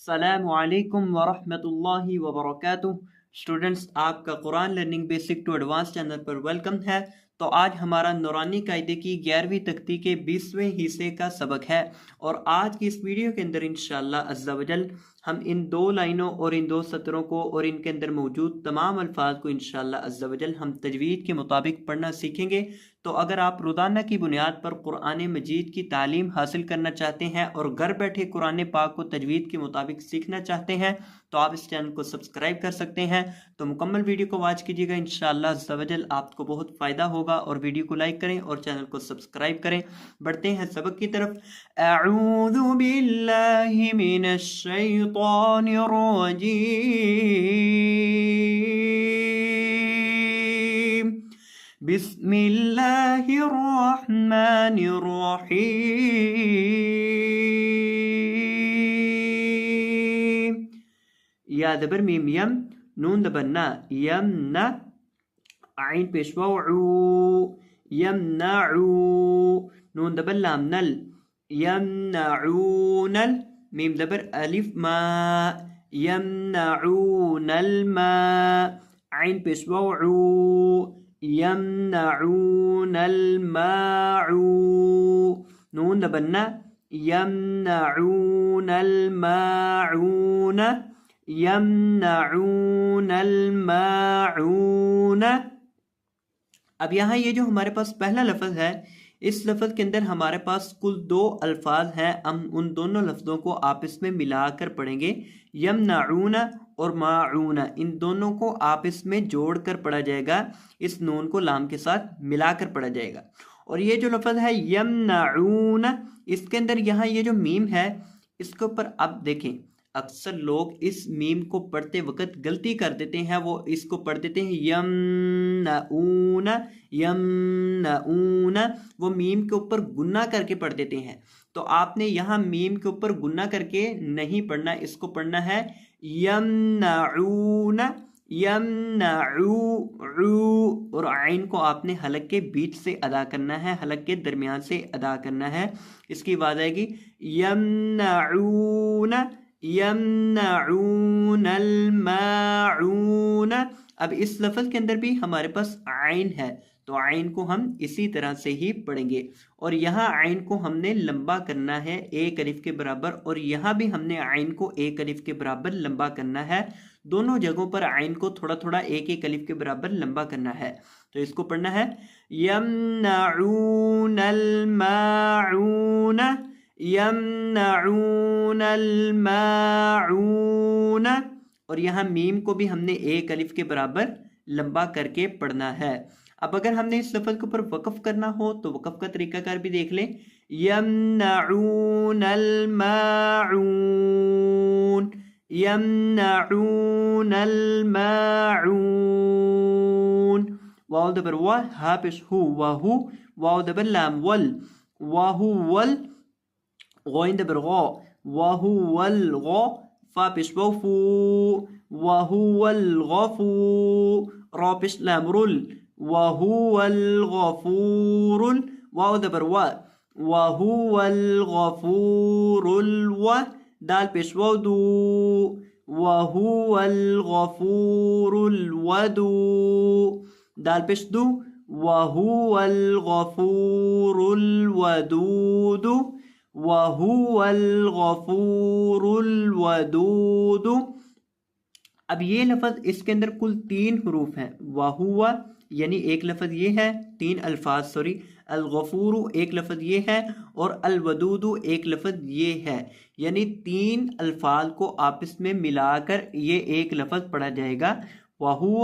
السلام علیکم ورحمۃ اللہ وبرکاتہ۔ اسٹوڈنٹس، آپ کا Quran learning basic to advance channel پر ویلکم ہے۔ تو آج ہمارا نورانی قاعدے کی 11ویں تختی کے 20ویں حصے کا سبق ہے، اور آج کی اس ویڈیو کے اندر انشاءاللہ عز و جل ہم ان 2 لائنوں اور ان 2 سطروں کو اور ان کے اندر موجود تمام الفاظ کو انشاءاللہ عز و جل ہم تجوید کے مطابق پڑھنا سیکھیں گے۔ تو اگر آپ روزانہ کی بنیاد پر قرآن مجید کی تعلیم حاصل کرنا چاہتے ہیں اور گھر بیٹھے قرآن پاک کو تجوید کے مطابق سیکھنا چاہتے ہیں تو آپ اس چینل کو سبسکرائب کر سکتے ہیں۔ تو مکمل ویڈیو کو واچ کیجیے گا، انشاءاللہ عز و جل آپ کو بہت فائدہ ہوگا، اور ویڈیو کو لائک کریں اور چینل کو سبسکرائب کریں۔ بڑھتے ہیں سبق کی طرف۔ اعوذ باللہ من الشیطان الرجیم، بسم اللہ الرحمن الرحیم۔ یا زبر میم یم، نون زبر نا، یم نا، عین پیش واو عو، یمنعو، نون زبر لام نل، یمنعون، میم زبر الف ما، یمنعون الماء، عین پیش واو عو، یمنعون الماء، نون زبر نا، یمنعون الماعون، یمنعون الماعون۔ اب یہاں یہ جو ہمارے پاس پہلا لفظ ہے، اس لفظ کے اندر ہمارے پاس کل 2 الفاظ ہیں، ہم ان دونوں لفظوں کو آپس میں ملا کر پڑھیں گے۔ یمنعون اور ماعون، ان دونوں کو آپس میں جوڑ کر پڑھا جائے گا، اس نون کو لام کے ساتھ ملا کر پڑھا جائے گا۔ اور یہ جو لفظ ہے یمنعون، اس کے اندر یہاں یہ جو میم ہے، اس کے اوپر اب دیکھیں اکثر لوگ اس میم کو پڑھتے وقت غلطی کر دیتے ہیں، وہ اس کو پڑھ دیتے ہیں یمنعون، یمنعون، وہ میم کے اوپر گنہ کر کے پڑھ دیتے ہیں۔ تو آپ نے یہاں میم کے اوپر گنہ کر کے نہیں پڑھنا، اس کو پڑھنا ہے یمنعون، یمنعو، عو، اور عین کو آپ نے حلق کے بیچ سے ادا کرنا ہے، حلق کے درمیان سے ادا کرنا ہے۔ اس کی آواز آئے گی یمنعون، یمنعون الماعون۔ اب اس لفظ کے اندر بھی ہمارے پاس عین ہے، تو عین کو ہم اسی طرح سے ہی پڑھیں گے، اور یہاں عین کو ہم نے لمبا کرنا ہے 1 الف کے برابر، اور یہاں بھی ہم نے عین کو 1 الف کے برابر لمبا کرنا ہے۔ دونوں جگہوں پر عین کو تھوڑا تھوڑا 1 الف کے برابر لمبا کرنا ہے۔ تو اس کو پڑھنا ہے یمنعون الماعون، یمنعون الماعون، اور یہاں میم کو بھی ہم نے 1 الف کے برابر لمبا کر کے پڑھنا ہے۔ اب اگر ہم نے اس لفظ کے اوپر وقف کرنا ہو تو وقف کا طریقہ کار بھی دیکھ لیں۔ یمنعون الماعون، یمنعون الماعون، واو دبر وا، ہا پیش ہو، واہو، واو دبر لام ول، واہو ول، غوین دبر غو، واہو والغو، فا پیش واو فو، واہو والغفو، را پیش لام رل، وَهُوَ الْغَفُورُ، واو دبر وا، وَهُوَ الْغَفُورُ الْوا، دال پیش واو دو، وَهُوَ الْغَفُورُ الْوَدُو، دال پیش دو، وَهُوَ الْغَفُورُ الْوَدُودُ، وَهُوَ الْغَفُورُ الْوَدُودُ۔ اب یہ لفظ اس کے اندر کل 3 حروف ہیں، وَهُوَ یعنی ایک لفظ یہ ہے، 3 الفاظ سوری، الغفور ایک لفظ یہ ہے، اور الودود ایک لفظ یہ ہے، یعنی 3 الفاظ کو آپس میں ملا کر یہ ایک لفظ پڑھا جائے گا، وَهُوَ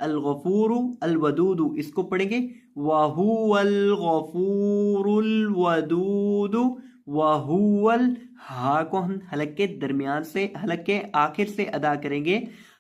الغفور الودود۔ اس کو پڑھیں گے وَهُوَ الغفور الودود، وَهُوَ ہا کو ہم حلق کے درمیان سے، حلق کے آخر سے ادا کریں گے،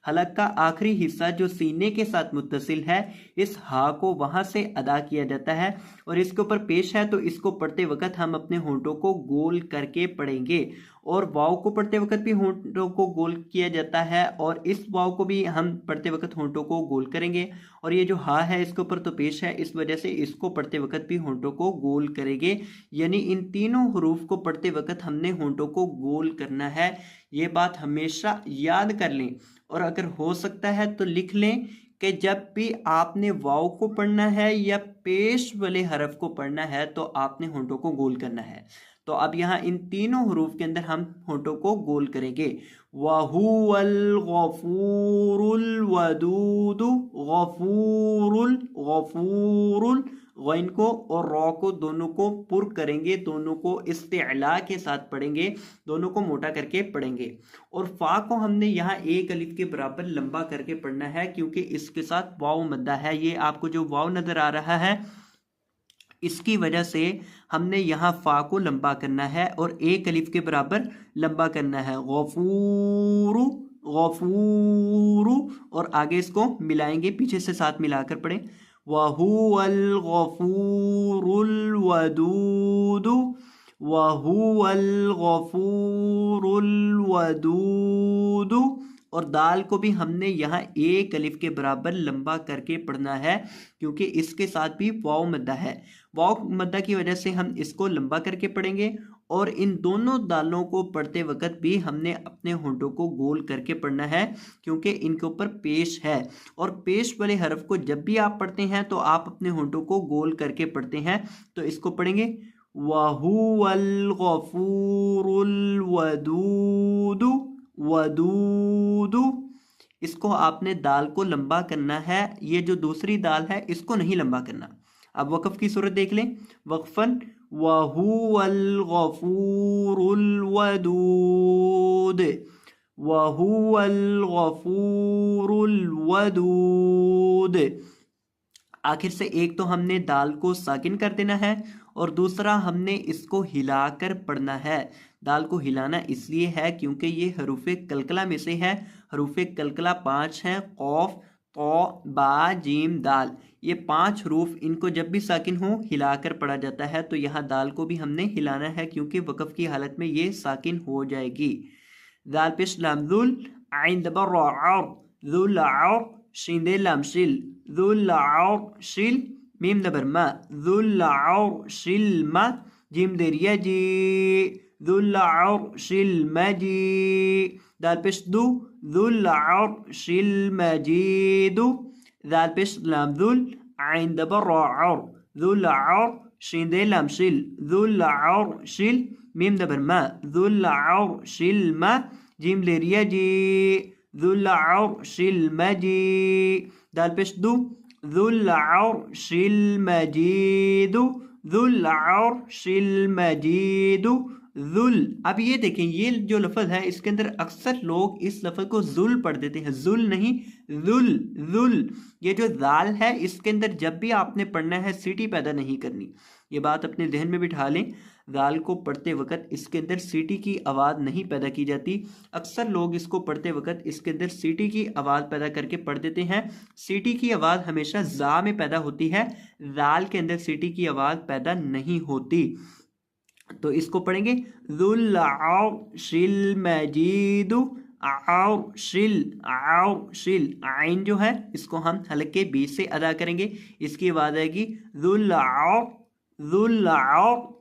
हलक का आखिरी हिस्सा जो सीने के साथ मुत्तसिल है, इस हा को वहां से अदा किया जाता है और इसके ऊपर पेश है, तो इसको पढ़ते वक्त हम अपने होंठों को गोल करके पढ़ेंगे। और वाव को पढ़ते वक्त भी होंठों को गोल किया जाता है और इस वाव को भी हम पढ़ते वक्त होंठों को गोल करेंगे। और ये जो हा है इसके ऊपर तो पेश है, इस वजह से इसको पढ़ते वक्त भी होंठों को गोल करेंगे। यानी इन तीनों हरूफ को पढ़ते वक्त हमने होंठों को गोल करना है। ये बात हमेशा याद कर लें और अगर हो सकता है तो लिख लें कि जब भी आपने वाव को पढ़ना है या पेश वाले हरफ को पढ़ना है तो आपने होंठों को गोल करना है। तो अब यहाँ इन तीनों हरूफ के अंदर हम होंठों को गोल करेंगे। वहुवल गफूरुल वदूदु, गफूरुल गफूरुल, गैन को और रॉ को दोनों को पुर करेंगे, दोनों को इस्तिअला के साथ पढ़ेंगे, दोनों को मोटा करके पढ़ेंगे। और फा को हमने यहाँ एक अलिफ के बराबर लंबा करके पढ़ना है क्योंकि इसके साथ वाव मद्दा है। ये आपको जो वाव नजर आ रहा है इसकी वजह से हमने यहाँ फा को लंबा करना है और एक अलिफ के बराबर लंबा करना है। गफूरु गफूरु, और आगे इसको मिलाएंगे, पीछे से साथ मिलाकर पढ़ें। वहुवल गफूरुल वदूदु, वहुवल गफूरुल वदूदु। और दाल को भी हमने यहाँ एक अलिफ के बराबर लंबा करके पढ़ना है क्योंकि इसके साथ भी वाव मद्दा है। वाव मद्दा की वजह से हम इसको लंबा करके पढ़ेंगे और इन दोनों दालों को पढ़ते वक्त भी हमने अपने होंठों को गोल करके पढ़ना है क्योंकि इनके ऊपर पेश है। और पेश वाले हरफ को जब भी आप पढ़ते हैं तो आप अपने होंठों को गोल करके पढ़ते हैं। तो इसको पढ़ेंगे वहुवल गफूरुल वदूदु, वदूदु। इसको आपने दाल को लंबा करना है, ये जो दूसरी दाल है इसको नहीं लंबा करना। अब वक़फ़ की सूरत देख लें, वक़फ़न वहुवल गफूरुल वदूद, वहुवल गफूरुल वदूद। आखिर से एक तो हमने दाल को साकिन कर देना है और दूसरा हमने इसको हिलाकर पढ़ना है। दाल को हिलाना इसलिए है क्योंकि ये हरूफे कलकला में से है। हरूफे कलकला 5 हैं, कौफ, तो, बा, जीम, दाल। ये 5 हरूफ, इनको जब भी साकिन हो हिलाकर पढ़ा जाता है। तो यहाँ दाल को भी हमने हिलाना है क्योंकि वक़फ़ की हालत में ये साकिन हो जाएगी। दाल पेश लाम ज़ुल, आइन दबर रा और, ज़ुल और, शिंदे लाम शिल, ज़ुल और शिल, मीम दबर मा, ज़ुल और शिल मा, जीम देरिया जी, ज़ुल और शिल मजी। दाल पेश दु, ज़ुल और शिल मजीदु। दाल पेश लाम ज़ुल, आइन दबर रा और, ज़ुल और, शिंदे लाम शिल, ज़ुल और शिल, मीम दबर मा, ज़ुल और शिल मा, जीम लेरिया जी, ज़ुल और शिल मजी। दाल पेश दु, ज़ुल और शिल मजीदु, ज़ुल और शिल मजीदु, ज़ुल। अब ये देखें, ये जो लफ्ज़ है इसके अंदर अक्सर लोग इस लफ्ज़ को ज़ुल पढ़ देते हैं, ज़ुल नहीं, ज़ुल ज़ुल। ये जो दाल है इसके अंदर जब भी आपने पढ़ना है सीटी पैदा नहीं करनी। ये बात अपने जहन में बिठा लें, दाल को पढ़ते वक्त इसके अंदर सीटी की आवाज़ नहीं पैदा की जाती। अक्सर लोग इसको पढ़ते वक्त इसके अंदर सीटी की आवाज़ पैदा करके पढ़ देते हैं। सीटी की आवाज़ हमेशा जा में पैदा होती है, दाल के अंदर सीटी की आवाज़ पैदा नहीं होती। तो इसको पढ़ेंगे ज़ुल और शिल मजीदु, और शिल, और शिल। आइन जो है इसको हम हल्के बीच से अदा करेंगे, इसकी आवाज़ आएगी ज़ुल और, ज़ुल और,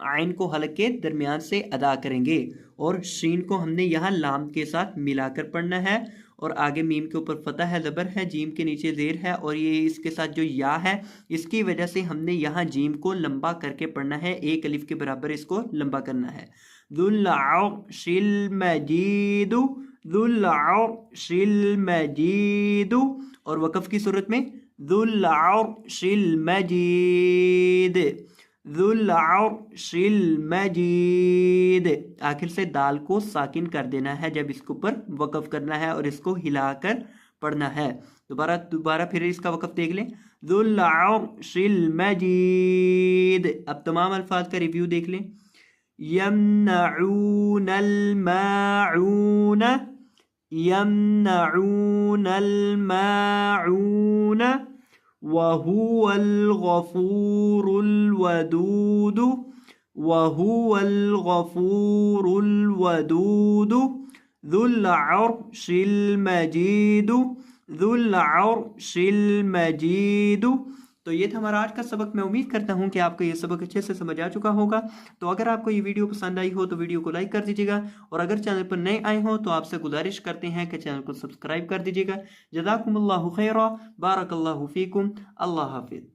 आइन को हल्के दरमियान से अदा करेंगे। और शीन को हमने यहाँ लाम के साथ मिलाकर पढ़ना है और आगे मीम के ऊपर फतह है, ज़बर है, जीम के नीचे ज़ेर है और ये इसके साथ जो या है इसकी वजह से हमने यहाँ जीम को लंबा करके पढ़ना है, एक अलिफ के बराबर इसको लंबा करना है। ज़ुल और शिल मजीदु, ज़ुल और शिल मजीदु। और वक़फ़ की सूरत में ज़ुल और शिल मजीद, ज़ुल और शिल मजीद। आखिर से दाल को साकिन कर देना है जब इसके ऊपर वक़फ़ करना है और इसको हिलाकर पढ़ना है। दोबारा फिर इसका वक़फ़ देख लें, ज़ुल और शिल मजीद। अब तमाम अल्फाज का रिव्यू देख लें। यमनऊनल माऊन, يمنعون الماعون وهو الغفور الودود وهو الغفور الودود ذو العرش المجيد ذو العرش المجيد. تو یہ تھا ہمارا آج کا سبق. میں امید کرتا ہوں کہ آپ کو یہ سبق اچھے سے سمجھ آ چکا ہوگا. تو اگر آپ کو یہ ویڈیو پسند آئی ہو تو ویڈیو کو لائک کر دیجیے گا, اور اگر چینل پر نئے آئے ہوں تو آپ سے گزارش کرتے ہیں کہ چینل کو سبسکرائب کر دیجیے گا. جزاکم اللہ خیرا, بارک اللہ فیکم, اللہ حافظ.